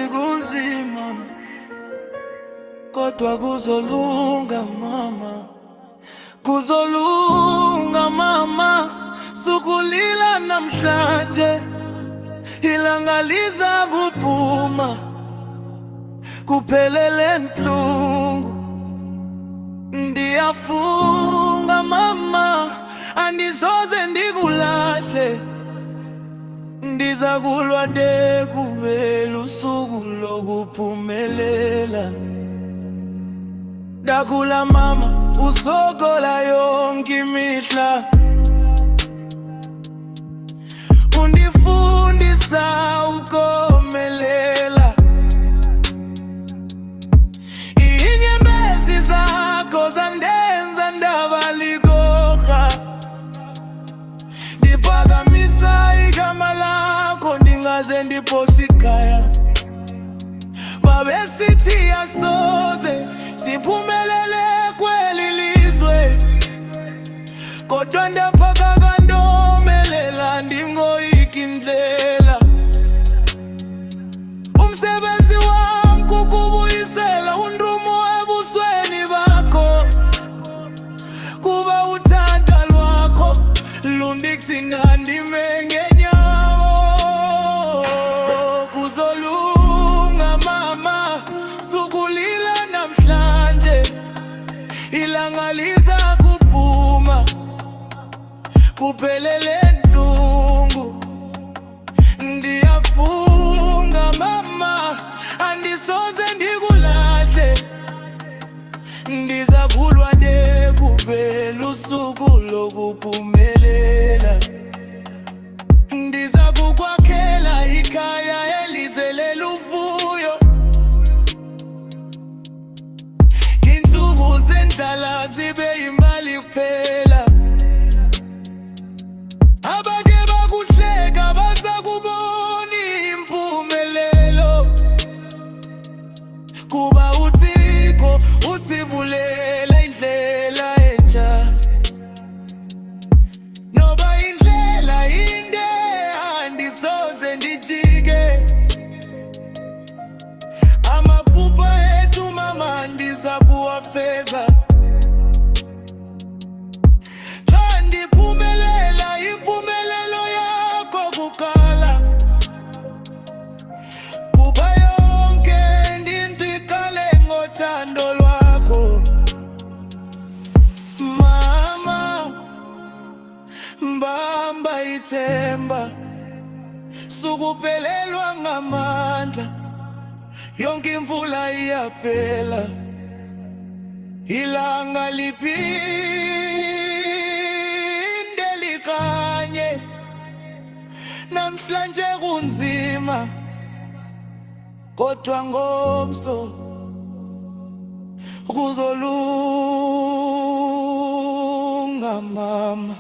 kunzima, kodwa kuzolunga mama, kuzolunga mama. Sukulila namhlanje, ilanga liza kuphuma, kuphelele nhlungu. Ndiyafunga mama, andisoze ndikulahle, ndiza kulwa de kube lusuku lokuphumelela. Ndakula mama, usokola yonke imihla, undifundisa ukomelela. Inyembezi zakho zandenza ndabaligorha, ndiphakamisa igama lakho ndingaze ndiphosikhaya. Babesithi asoze siphumelele kweli lizwe, kodwa ndaphaka kandomelela ndingoyiki indlela. Umsebenzi wami kukubuyisela undumo ebusweni bakho, kuba uthando lwakho lundiksinandi mengenyawo. Kuzolunga mama, sukulila namhlanje, ilanga liza kuphuma, kuphelele nhlungu. Ndiyafunga mama, andisoze ndikulahle, ndiza kulwa de kube lusuku lokuphumelela. Ndiza kukwakhela ikhaya elizelela uvuyo, insuku zendlala zibe yimbali kuphela. Abake bakuhleka basakuboni impumelelo, kuba uThixo usivulela indlela entsha. Noba indlela inde andisoze ndijike, amaphupha ethu mama ndiza kuwafeza. Xa ndiphumelela impumelelo yakho kukala, kuba yonke into iqale ngothando lwakho. Mama, mbamba ithemba, sukuphelelwa ngamandla, yonke imvula iyaphela, ilanga liphinde likanye. Namhlanje kunzima, kodwa ngomso kuzolunga mama.